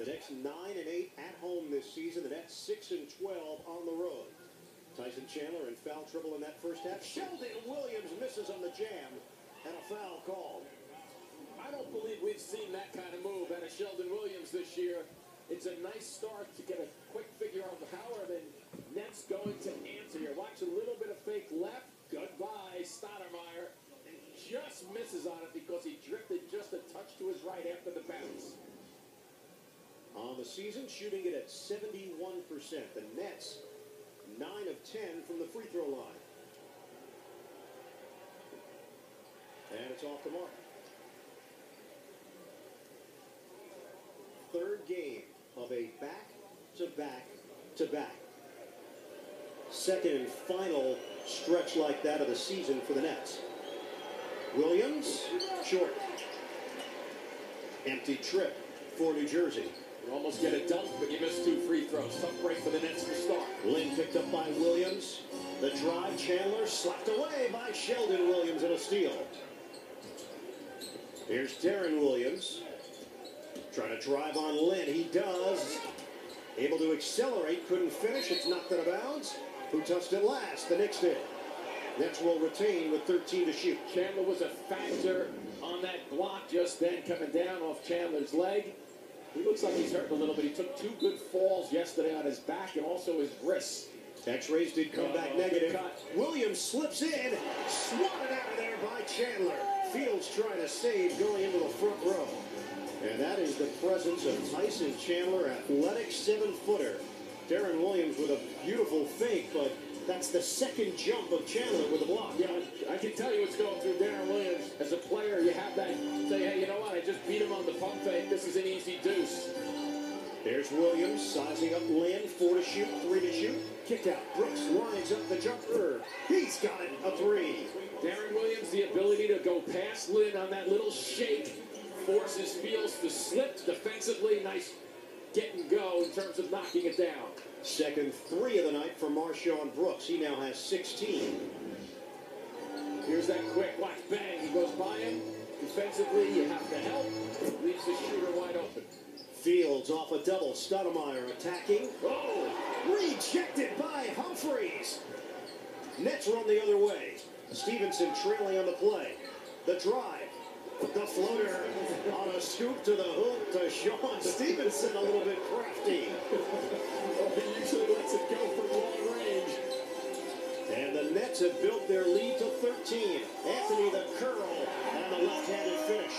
The Knicks 9-8 at home this season. The Nets 6-12 on the road. Tyson Chandler in foul trouble in that first half. Sheldon Williams misses on the jam and a foul called. I don't believe we've seen that kind of move out of Sheldon Williams this year. It's a nice start to get a quick figure on the power, then Nets going to answer here. Watch a little bit of fake left. Goodbye, Stoudemire. And just misses on it because he drifted just a touch to his right after the bounce. On the season, shooting it at 71%. The Nets, 9 of 10 from the free throw line. And it's off the mark. Third game of a back-to-back-to-back. Second and final stretch like that of the season for the Nets. Williams, short. Empty trip for New Jersey. You almost get a dunk, but you miss 2 free throws. Tough break for the Nets to start. Lynn picked up by Williams. The drive, Chandler slapped away by Sheldon Williams and a steal. Here's Darren Williams. Trying to drive on Lynn. He does. Able to accelerate. Couldn't finish. It's knocked out of bounds. Who touched it last? The Knicks did. Nets will retain with 13 to shoot. Chandler was a factor on that block just then, coming down off Chandler's leg. He looks like he's hurt a little bit. He took 2 good falls yesterday on his back and also his wrists. X-rays did come back negative. Williams slips in. Swatted out of there by Chandler. Fields trying to save going into the front row. And that is the presence of Tyson Chandler, athletic 7-footer. Darren Williams with a beautiful fake, but that's the second jump of Chandler with a block. Yeah, I can tell you what's going through Darren Williams. As a player, you have that, say, hey, you know what, I just beat him on the pump fake. This is an easy deuce. There's Williams sizing up Lynn, 4 to shoot, 3 to shoot. Kick out. Brooks lines up the jumper. He's got it, a 3. Darren Williams, the ability to go past Lynn on that little shake, forces Fields to slip defensively. Nice get and go in terms of knocking it down. Second 3 of the night for Marshawn Brooks. He now has 16. Here's that quick watch. Bang. He goes by him. Defensively, you have to help. Leaves the shooter wide open. Fields off a double. Stoudemire attacking. Oh! Rejected by Humphries. Nets run the other way. Stevenson trailing on the play. The drive. The floater on a scoop to the hoop to Sean Stevenson, a little bit crafty. He usually lets it go from long range. And the Nets have built their lead to 13. Anthony the curl and the left-handed finish.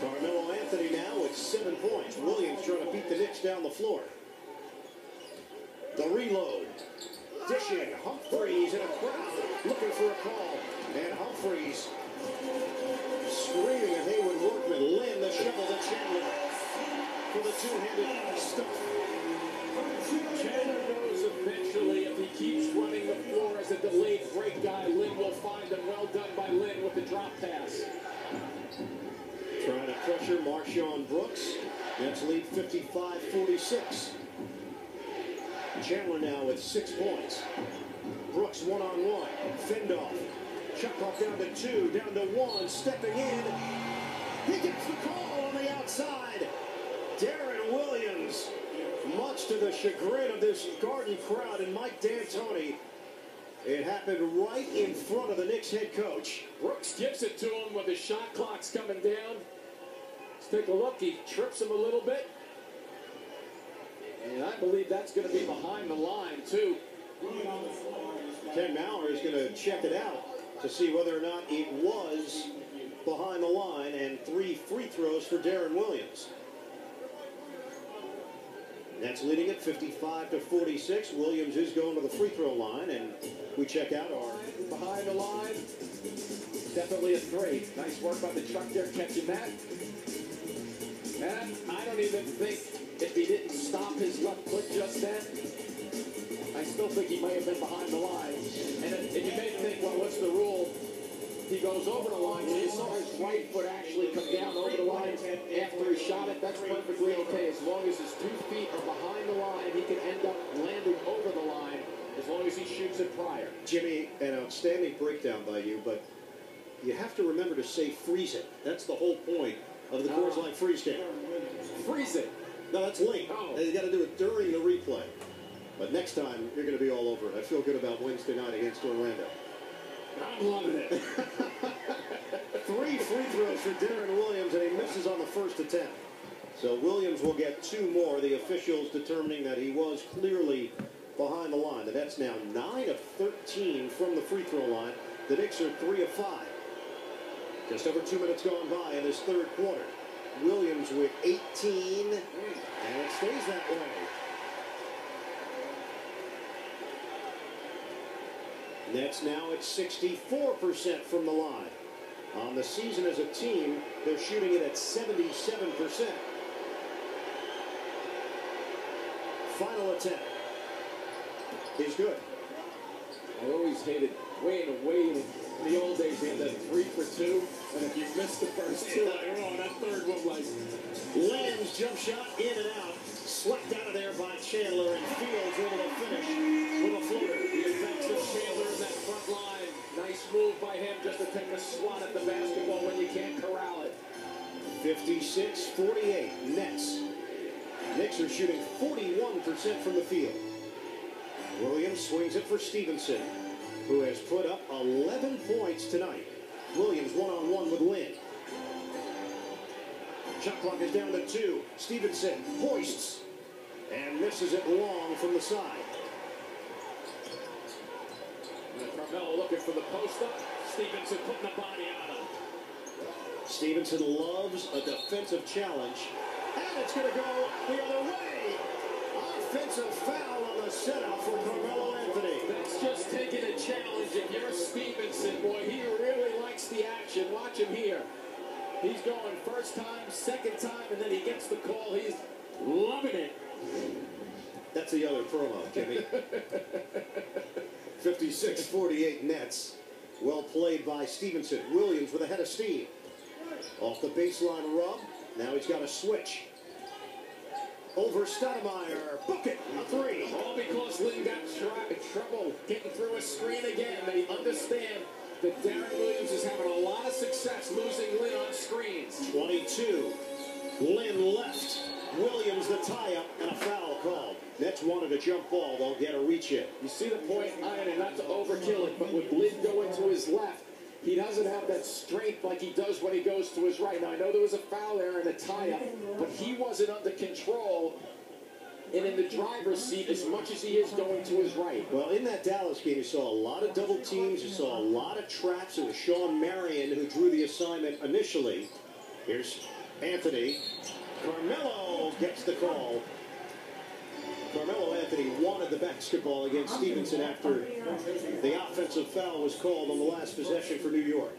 Carmelo Anthony now with 7 points. Williams trying to beat the Knicks down the floor. The reload. Dishing. Humphries in a crowd looking for a call. And Humphries screaming at Hayward Workman. Lynn the shovel to Chandler for the 2-handed stuff. Chandler knows eventually if he keeps running the floor as a delayed break guy, Lynn will find him. Well done by Lynn with the drop pass. Trying to pressure Marshawn Brooks. Nets lead 55-46. Chandler now with 6 points. Brooks one-on-one. Fend off. Shot clock down to 2, down to 1, stepping in. He gets the call on the outside. Darren Williams, much to the chagrin of this Garden crowd and Mike D'Antoni. It happened right in front of the Knicks head coach. Brooks gives it to him with the shot clock's coming down. Let's take a look. He trips him a little bit. And I believe that's going to be behind the line, too. Ken Maurer is going to check it out to see whether or not it was behind the line, and 3 free throws for Darren Williams. That's leading at 55-46. Williams is going to the free throw line, and we check out our behind the line. Definitely a 3. Nice work by the truck there catching that. And I don't even think if he didn't stop his left foot just then, I still think he may have been behind the line. And you may think, well, what's the rule? He goes over the line, and you saw his right foot actually come down over the line after he shot it. That's perfectly okay. As long as his 2 feet are behind the line, he can end up landing over the line as long as he shoots it prior. Jimmy, an outstanding breakdown by you, but you have to remember to say freeze it. That's the whole point of the Coors Light freeze game. freeze it. No, that's late. Oh. You got to do it during the replay. But next time, you're going to be all over it. I feel good about Wednesday night against Orlando. I'm loving it. 3 free throws for Darren Williams, and he misses on the first attempt. So Williams will get 2 more. The officials determining that he was clearly behind the line. The Nets now 9 of 13 from the free throw line. The Knicks are 3 of 5. Just over 2 minutes gone by in this third quarter. Williams with 18, and it stays that way. Nets now at 64% from the line. On the season as a team, they're shooting it at 77%. Final attempt is good. I always hated Wayne. In the old days, he had that 3 for 2, and if you missed the first 2, that third one, like... Lamb's jump shot in and out. Swept out of there by Chandler, and Fields able to finish with a floater. The effects of Chandler in that front line. Nice move by him just to take a swat at the basketball when you can't corral it. 56-48 Nets. Knicks are shooting 41% from the field. Williams swings it for Stevenson, who has put up 11 points tonight. Williams one-on-one with Lynn. Shot clock is down to 2. Stevenson hoists and misses it long from the side. Carmelo looking for the post-up. Stevenson putting the body on him. Stevenson loves a defensive challenge. And it's going to go the other way. Offensive foul on the setup for Carmelo Anthony. That's just taking a challenge. If you're Stevenson, boy, he really likes the action. Watch him here. He's going first time, second time, and then he gets the call. He's loving it. That's the other promo, Kimmy. 56-48 Nets. Well played by Stevenson. Williams with a head of steam. Off the baseline rub. Now he's got a switch. Over Stoudemire. Book it. A 3. All because Lynn got trouble getting through a screen again. They understand that Darren Williams is having a lot of success losing Lynn on screens. 22. Lynn left. Williams the tie-up and a foul called. Nets wanted a jump ball. They'll get a reach in. You see the point, Ian, and not to overkill it, but with Lynn going to his left, he doesn't have that strength like he does when he goes to his right. Now, I know there was a foul there and a tie-up, but he wasn't under control and in the driver's seat as much as he is going to his right. Well, in that Dallas game, you saw a lot of double teams. You saw a lot of traps. It was Sean Marion who drew the assignment initially. Here's Anthony. Carmelo gets the call. Carmelo Anthony wanted the basketball against Stevenson after the offensive foul was called on the last possession for New York.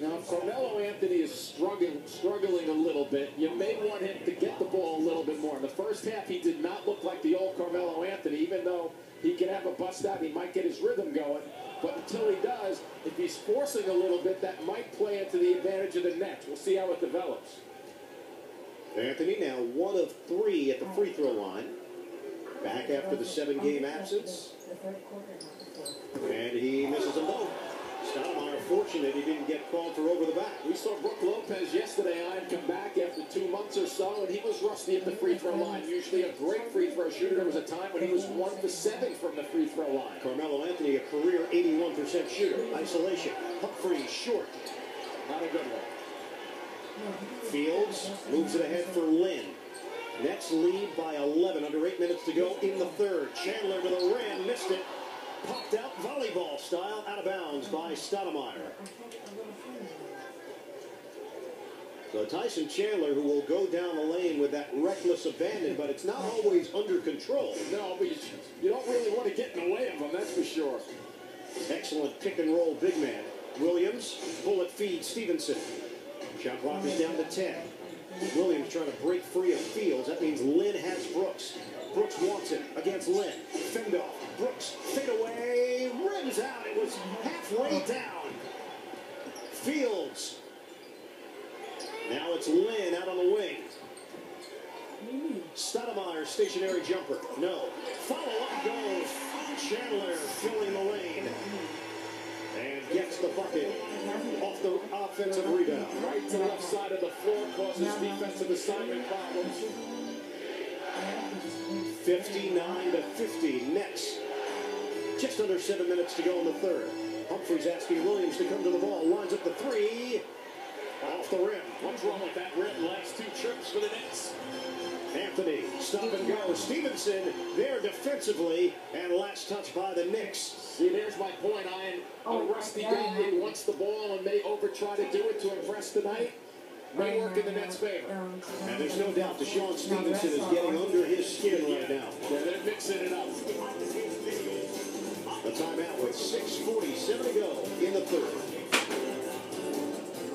Now, if Carmelo Anthony is struggling a little bit, you may want him to get the ball a little bit more. In the first half, he did not look like the old Carmelo Anthony, even though he can have a bust out, he might get his rhythm going. But until he does, if he's forcing a little bit, that might play into the advantage of the Nets. We'll see how it develops. Anthony now 1 of 3 at the free throw line. Back after the 7-game absence. And he misses them both. Stoudemire fortunate he didn't get called for over the back. We saw Brook Lopez yesterday come back after 2 months or so, and he was rusty at the free throw line. Usually a great free throw shooter. There was a time when he was 1 for 7 from the free throw line. Carmelo Anthony, a career 81% shooter. Isolation. Humphries short. Not a good one. Fields moves it ahead for Lynn. Nets lead by 11, under 8 minutes to go in the third. Chandler to the rim, missed it. Popped out volleyball style, out of bounds by Stoudemire. So Tyson Chandler, who will go down the lane with that reckless abandon, but it's not always under control. No, but you don't really want to get in the way of him, that's for sure. Excellent pick and roll big man. Williams, bullet feed Stevenson. Shot clock is down to 10. Williams trying to break free of Fields. That means Lynn has Brooks. Brooks wants it against Lynn. Fend off. Brooks, fade away, rims out. It was halfway down. Fields. Now it's Lynn out on the wing. Stoudemire, stationary jumper. No. Follow up goes Chandler filling the lane. And gets the bucket off the offensive rebound. Right to the left side of the floor, causes defensive assignment problems. 59-50, Nets. Just under 7 minutes to go in the third. Humphries asking Williams to come to the ball. Lines up the three. Off the rim. What's wrong with that rim? Last 2 trips for the Knicks. Anthony, stop and go. Stevenson there defensively. And last touch by the Knicks. See, there's my point, Ian. A rusty guy who wants the ball and may over try to do it to impress tonight. May work in the Nets' favor. And there's no doubt Deshaun Stevenson is getting under his skin right now. Yeah, they're mixing it up. The timeout with 6:47 to go in the third.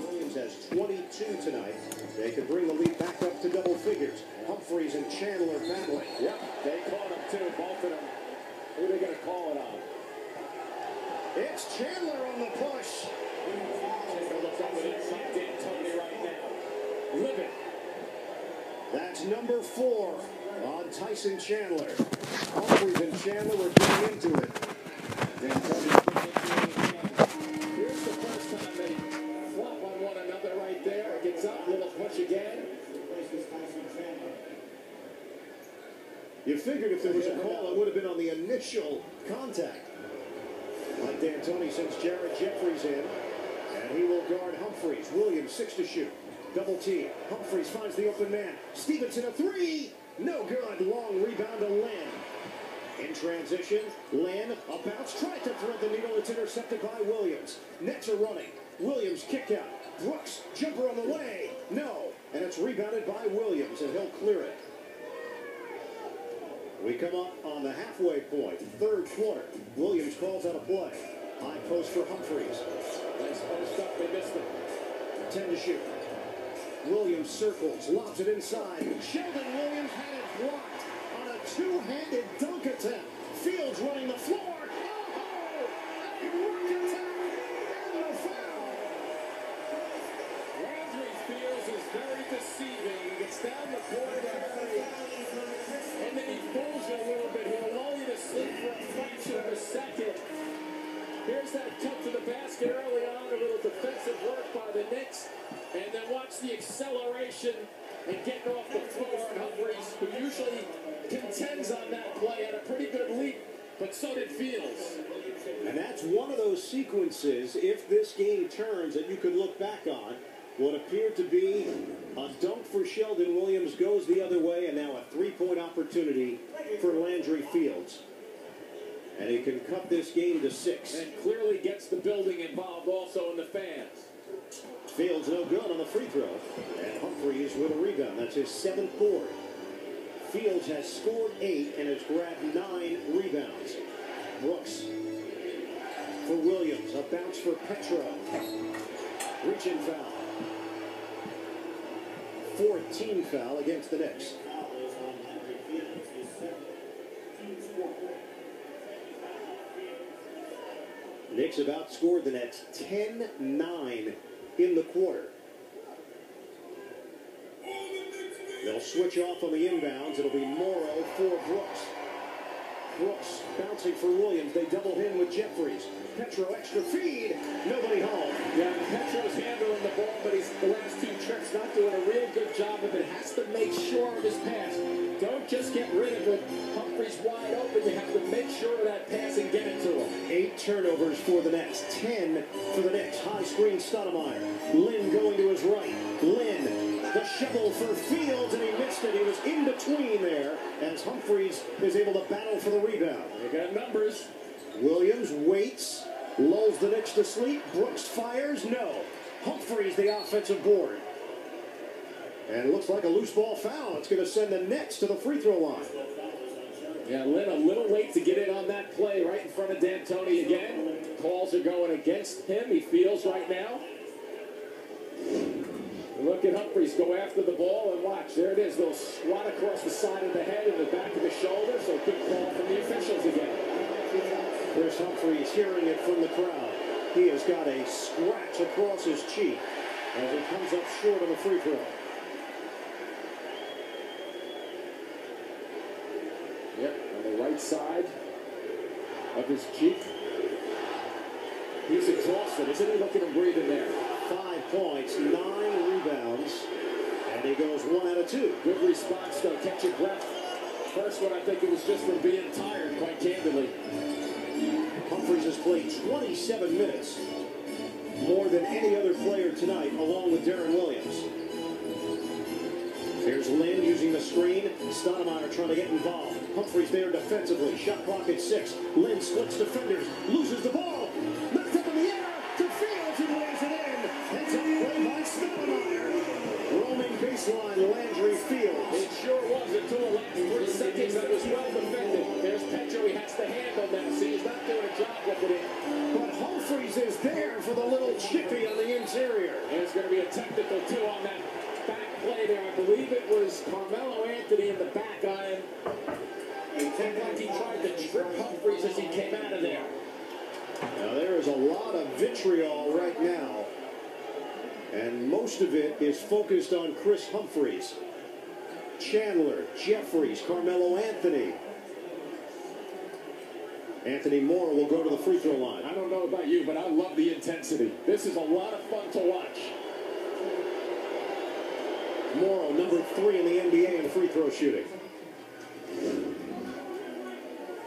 Williams has 22 tonight. They could bring the lead back up to double figures. Humphries and Chandler battling. Yep, they caught him too, both of them. Who are they going to call it on? It's Chandler on the push. Take a look over there, like D'Antoni right now. Living. That's number 4 on Tyson Chandler. Humphries and Chandler were getting into it. Here's the first time they flop on one another right there. Gets up, little push again. You figured if there was a call, it would have been on the initial contact. Like D'Antoni sends Jared Jeffries in, and he will guard Humphries. Williams, 6 to shoot. Double team. Humphries finds the open man. Stevenson, a 3. No good. Long rebound to Lynn. In transition, Lynn, a bounce, tried to thread the needle. It's intercepted by Williams. Nets are running. Williams kick out. Brooks, jumper on the way. No. And it's rebounded by Williams, and he'll clear it. We come up on the halfway point, third quarter. Williams calls out a play. High post for Humphries. Nice post up, they missed it. 10 to shoot. Williams circles, lobs it inside. Sheldon Williams had it blocked on a two-handed dunk attempt. Fields running the floor. Oh, a work attack and a foul. Landry Fields is very deceiving. He gets down the court to Harry, and then he fools you a little bit. He'll lull you to sleep for a fraction of a second. Here's that cut to the basket early on, a little defensive work by the Knicks. And then watch the acceleration and getting off the floor. And Humphries, who usually contends on that play, had a pretty good leap, but so did Fields. And that's one of those sequences, if this game turns, that you could look back on. What appeared to be a dunk for Sheldon Williams goes the other way, and now a three-point opportunity for Landry Fields. And he can cut this game to 6. And clearly gets the building involved also in the fans. Fields no good on the free throw. And Humphries with a rebound. That's his 7th board. Fields has scored 8 and has grabbed 9 rebounds. Brooks for Williams. A bounce for Petro. Reach-in foul. 14 foul against the Knicks. Knicks have outscored the Nets 10-9 in the quarter. They'll switch off on the inbounds. It'll be Morrow for Brooks. Brooks bouncing for Williams. They double him with Jeffries. Petro extra feed. Nobody home. Yeah, Petro's handling the ball, but he's the last 2 trips not doing a real good job of it. Has to make sure of his pass. Don't just get rid of it. Humphries wide open. You have to make sure of that pass and get it to him. 8 turnovers for the Nets. 10 for the Knicks. High screen Stoudemire. Lynn going to his right. Lynn, the shovel for Fields, and he missed it. He was in between there as Humphries is able to battle for the rebound. They got numbers. Williams waits, lulls the Knicks to sleep. Brooks fires, no. Humphries the offensive board. And it looks like a loose ball foul. It's going to send the Nets to the free throw line. Yeah, Lynn a little late to get in on that play right in front of D'Antoni again. Calls are going against him. He feels right now. Look at Humphries go after the ball and watch. There it is. Little swat across the side of the head and the back of the shoulder. So good call from the officials again. Chris Humphries hearing it from the crowd. He has got a scratch across his cheek as he comes up short on the free throw. Yep, on the right side of his cheek. He's exhausted, isn't he? Look at him breathing there. 5 points, 9 rebounds, and he goes 1 out of 2. Good response, though. Catch your breath. First one, I think it was just from being tired, quite candidly. Humphries has played 27 minutes, more than any other player tonight, along with Darren Williams. Here's Lynn using the screen. Stoudemire trying to get involved. Humphries there defensively. Shot clock at 6. Lynn splits defenders. Loses the ball. Knocked up in the air. To Fields who lays it in. Heads up play by Stoudemire. Roaming baseline. Landry Fields. It sure was until the last 3 seconds. That was well defended. There's Petro. He has to handle that. See, he's not doing a job with it in. But Humphries is there for the little chippy on the interior. There's going to be a technical, too, on that back play there. I believe it was Carmelo Anthony in the back iron. It looked like he tried to trip Humphries as he came out of there. Now there is a lot of vitriol right now, and most of it is focused on Chris Humphries. Chandler, Jeffries, Carmelo Anthony. Anthony Moore will go to the free throw line. I don't know about you, but I love the intensity. This is a lot of fun to watch. Morrow, number 3 in the NBA in free throw shooting.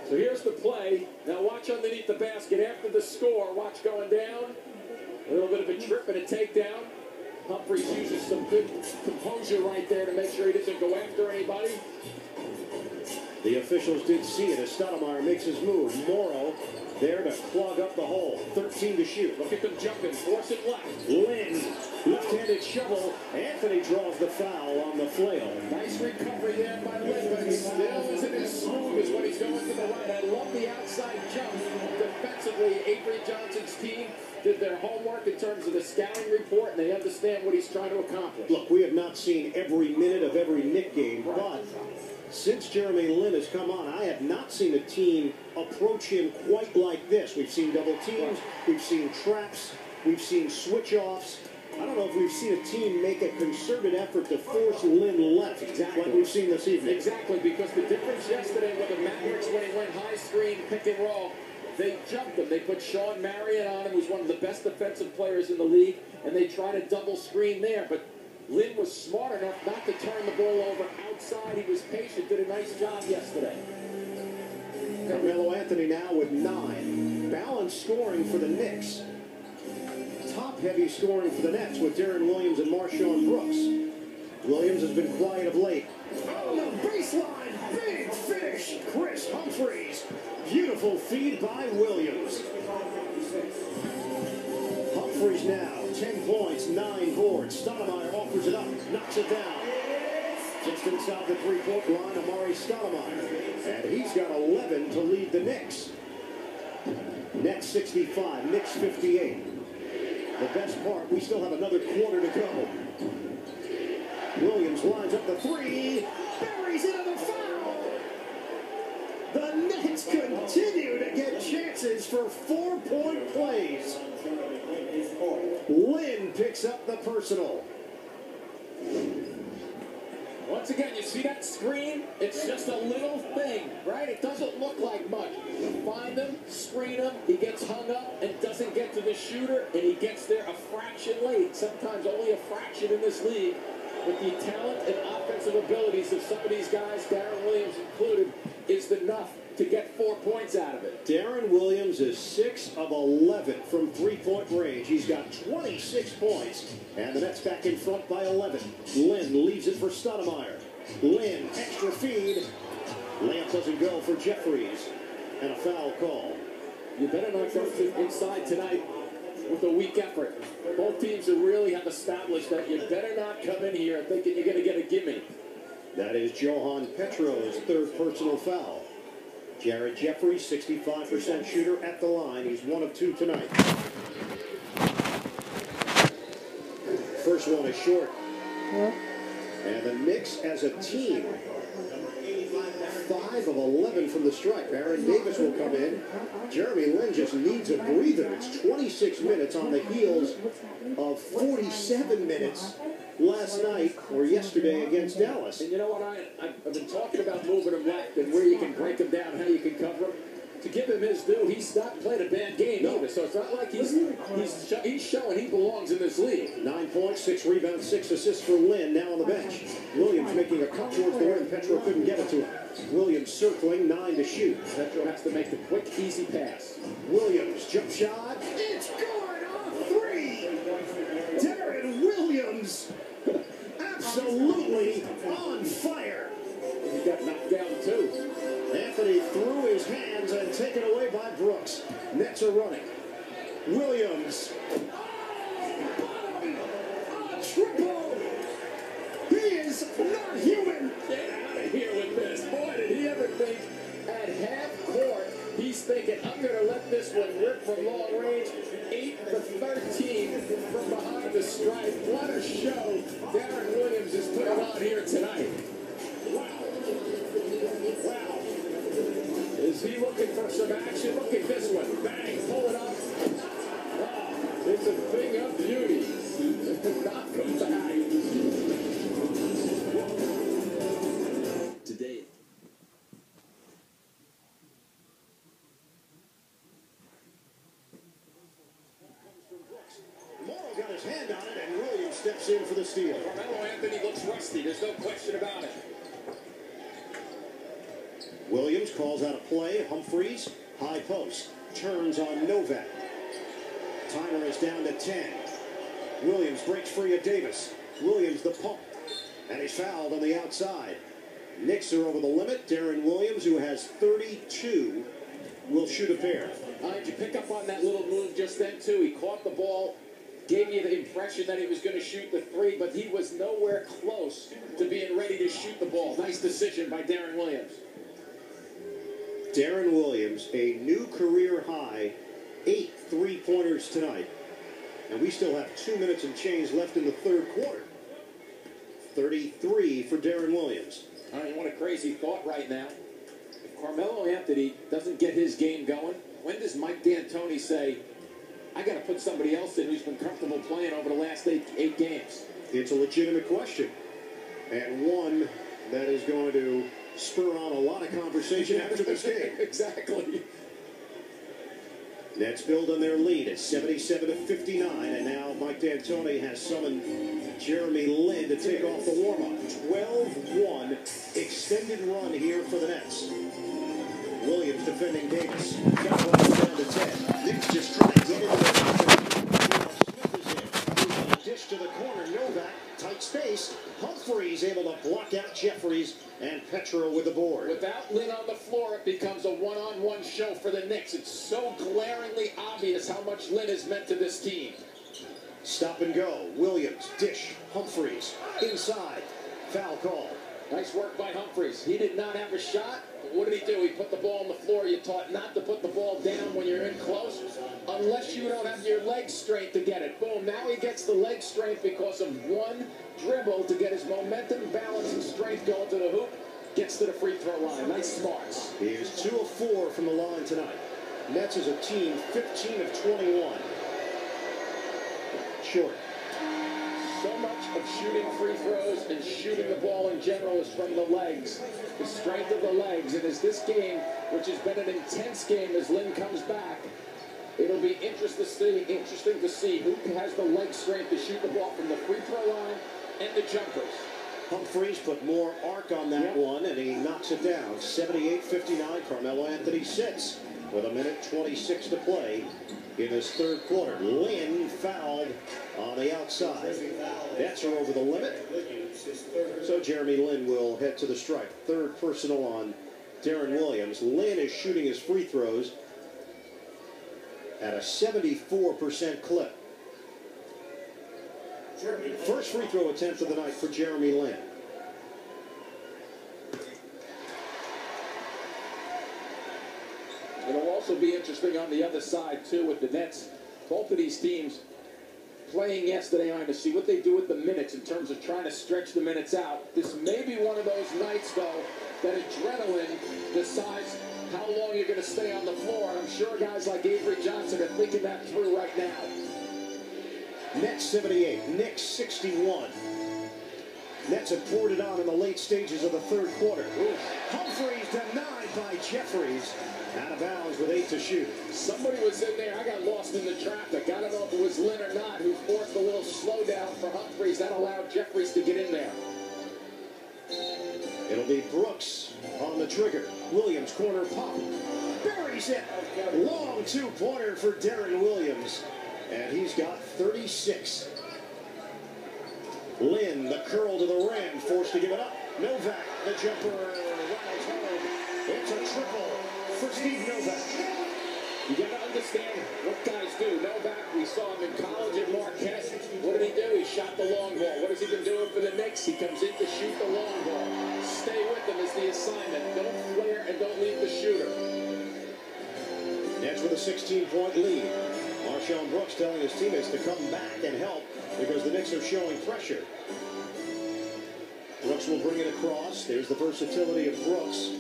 So here's the play. Now watch underneath the basket after the score. Watch going down. A little bit of a trip and a takedown. Humphries uses some good composure right there to make sure he doesn't go after anybody. The officials did see it as Stoudemire makes his move. Morrow there to clog up the hole. 13 to shoot. Look at them jumping. Force it left. Lynn, left-handed shovel. Anthony draws the foul on the flail. Nice recovery there by Lynn, but he still isn't as smooth as when he's going to the right. I love the outside jump. Defensively, Avery Johnson's team did their homework in terms of the scouting report, and they understand what he's trying to accomplish. Look, we have not seen every minute of every Knick game, but since Jeremy Lin has come on, I have not seen a team approach him quite like this. We've seen double teams, we've seen traps, we've seen switch-offs. I don't know if we've seen a team make a concerted effort to force Lin left, like we've seen this evening. Exactly, because the difference yesterday with the Mavericks when he went high screen, pick and roll, they jumped him. They put Sean Marion on him, who's one of the best defensive players in the league, and they tried to double screen there. But Lin was smart enough not to turn the ball over outside. He was patient, did a nice job yesterday. Carmelo Anthony now with 9. Balanced scoring for the Knicks. Top-heavy scoring for the Nets with Darren Williams and Marshawn Brooks. Williams has been quiet of late. On the baseline, big finish, Chris Humphries. Beautiful feed by Williams. Humphries now, 10 points, 9 boards. Stoudemire offers it up, knocks it down. Just inside the three-point line, Amari Stoudemire. And he's got 11 to lead the Knicks. Nets 65, Knicks 58. The best part, we still have another quarter to go. Williams lines up the 3, buries it on the foul. The Nets continue to get chances for 4-point plays. Lynn picks up the personal. Once again, you see that screen? It's just a little thing, right? It doesn't look like much. Find him, screen him, he gets hung up and doesn't get to the shooter, and he gets there a fraction late. Sometimes only a fraction in this league. With the talent and offensive abilities of some of these guys, Darren Williams included, is enough to get 4 points out of it. Darren Williams is 6 of 11 from three-point range. He's got 26 points. And the Nets back in front by 11. Lynn leaves it for Stoudemire. Lynn, extra feed. Layup doesn't go for Jeffries. And a foul call. You better not go inside tonight with a weak effort. Both teams really have established that you better not come in here thinking you're going to get a gimme. That is Johan Petro's third personal foul. Jared Jeffries, 65% shooter at the line. He's 1 of 2 tonight. First one is short. And the Knicks as a team, 5 of 11 from the stripe. Aaron Davis will come in. Jeremy Lin just needs a breather. It's 26 minutes on the heels of 47 minutes last night or yesterday against Dallas. And you know what, I've been talking about moving them left and where you can break them down, how you can cover them. to give him his due, he's not played a bad game either. So it's not like he's showing he belongs in this league. 9 points, 6 rebounds, 6 assists for Lynn, now on the bench. Williams making a cut towards the rim. Petro couldn't get it to him. Williams circling, 9 to shoot. Petro has to make the quick, easy pass. Williams, jump shot. It's good on 3. Darren Williams, absolutely on fire. He got knocked down too. Anthony threw his hands and taken away by Brooks. Nets are running. Williams. Triple. He is not human. Get out of here with this. Boy, did he ever think at half court, he's thinking, I'm going to let this one rip from long range. 8 for 13 from behind the stripe. What a show Darren Williams is putting on here tonight. Wow. Is he looking for some action? Look at this one. Bang, pull it up. Oh, it's a thing of beauty. Knock him back. Today. Morrow got his hand on it, and Williams steps in for the steal. Carmelo Anthony looks rusty. There's no question about it. Williams calls out a play. Humphries, high post. Turns on Novak. Timer is down to 10. Williams breaks free of Davis. Williams the pump. And he's fouled on the outside. Knicks are over the limit. Darren Williams, who has 32, will shoot a pair. Did you pick up on that little move just then, too? He caught the ball, gave you the impression that he was going to shoot the 3, but he was nowhere close to being ready to shoot the ball. Nice decision by Darren Williams. Darren Williams, a new career high, 8 3-pointers tonight. And we still have 2 minutes and change left in the third quarter. 33 for Darren Williams. All right, you want a crazy thought right now? If Carmelo Anthony doesn't get his game going, when does Mike D'Antoni say, I got to put somebody else in who's been comfortable playing over the last eight games? It's a legitimate question. And one that is going to spur on a lot of conversation after this game. Exactly. Nets build on their lead at 77-59, and now Mike D'Antoni has summoned Jeremy Lin to take off the warm-up. 12-1 extended run here for the Nets. Williams defending Davis. Got down to 10. Knicks just trying to get into the Smith is in. Dish to the corner. Novak, tight space. Humphries able to block out Jeffries, and Petro with the board. Without Lin on the floor, it becomes a one-on-one show for the Knicks. It's so glaringly obvious how much Lin has meant to this team. Stop and go. Williams, dish, Humphries, inside. Foul call. Nice work by Humphries. He did not have a shot. But what did he do? He put the ball on the floor. You're taught not to put the ball down when you're in close, unless you don't have your leg strength to get it. Boom. Now he gets the leg strength because of one dribble to get his momentum, balance, and strength going to the hoop. Gets to the free throw line. Nice smarts. He is 2 of 4 from the line tonight. Nets as a team, 15 of 21. Short. So much of shooting free throws and shooting the ball in general is from the legs. The strength of the legs. And as this game, which has been an intense game as Lin comes back, it'll be interesting to see who has the leg strength to shoot the ball from the free throw line and the jumpers. Humphries put more arc on that one, and he knocks it down. 78-59. Carmelo Anthony sits with 1:26 to play in this third quarter. Lin fouled on the outside. Nets are over the limit. So Jeremy Lin will head to the stripe. Third personal on Darren Williams. Lin is shooting his free throws at a 74% clip. First free throw attempt of the night for Jeremy Lin. It'll also be interesting on the other side, too, with the Nets. Both of these teams playing yesterday on to see what they do with the minutes in terms of trying to stretch the minutes out. This may be one of those nights, though, that adrenaline decides how long you're going to stay on the floor. And I'm sure guys like Avery Johnson are thinking that through right now. Nets 78, Knicks 61. Nets have poured it on in the late stages of the third quarter. Humphries denied by Jeffries. Out of bounds with 8 to shoot. Somebody was in there. I got lost in the traffic. I don't know if it was Lynn or not who forced a little slowdown for Humphries. That allowed Jeffries to get in there. It'll be Brooks on the trigger. Williams corner pop. Buries it. Long two-pointer for Darren Williams. And he's got 36. Lynn, the curl to the rim, forced to give it up. Novak, the jumper, rattles home. It's a triple for Steve Novak. You got to understand what guys do. Novak, we saw him in college at Marquette. What did he do? He shot the long ball. What has he been doing for the Knicks? He comes in to shoot the long ball. Stay with him is the assignment. Don't flare and don't leave the shooter. Nets with a 16-point lead. Marshawn Brooks telling his teammates to come back and help because the Knicks are showing pressure. Brooks will bring it across. There's the versatility of Brooks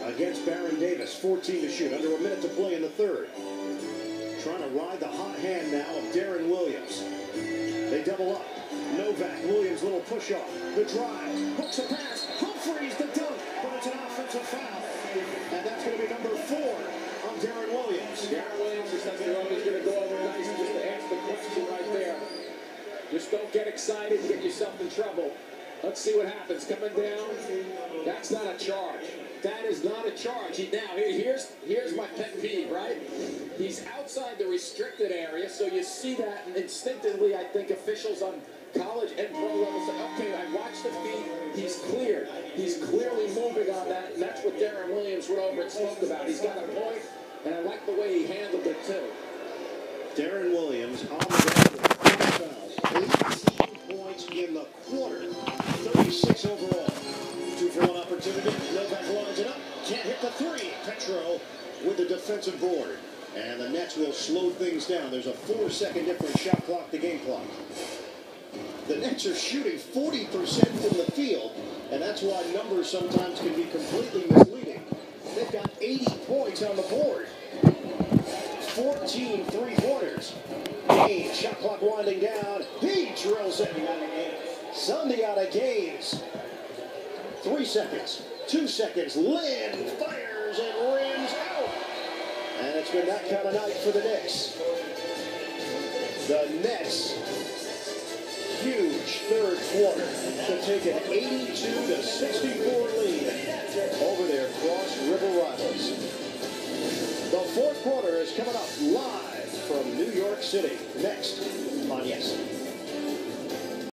against Baron Davis. 14 to shoot. Under a minute to play in the third. Trying to ride the hot hand now of Darren Williams. They double up. Novak, Williams, little push off. The drive. Hooks a pass. Humphries the dunk. But it's an offensive foul. And that's going to be number 4 on Darren Williams. Darren Williams is something you're always going to go over nice and just to ask the question right there. Just don't get excited and get yourself in trouble. Let's see what happens. Coming down. That's not a charge. That is not a charge. Here's my pet peeve, right? He's outside the restricted area, so you see that, and instinctively, I think officials on college and pro level say, okay, I watched the feed. He's cleared. He's clearly moving on that, and that's what Darren Williams went over and spoke about. He's got a point, and I like the way he handled it, too. Darren Williams on the bench with 4 fouls. 18 points in the quarter. 36 overall. 2-for-1 opportunity. Novak lines it up. Can't hit the 3. Petro with the defensive board. And the Nets will slow things down. There's a 4-second difference shot clock to game clock. The Nets are shooting 40% from the field, and that's why numbers sometimes can be completely misleading. They've got 80 points on the board. 14 three-pointers. Gaines, shot clock winding down. He drills it. Sunday out of Gaines. 3 seconds. 2 seconds. Lynn fires and rims out. And it's been that kind of night for the Knicks. The Nets, huge third quarter to take an 82-64 lead over their Cross River rivals. The fourth quarter is coming up live from New York City. Next.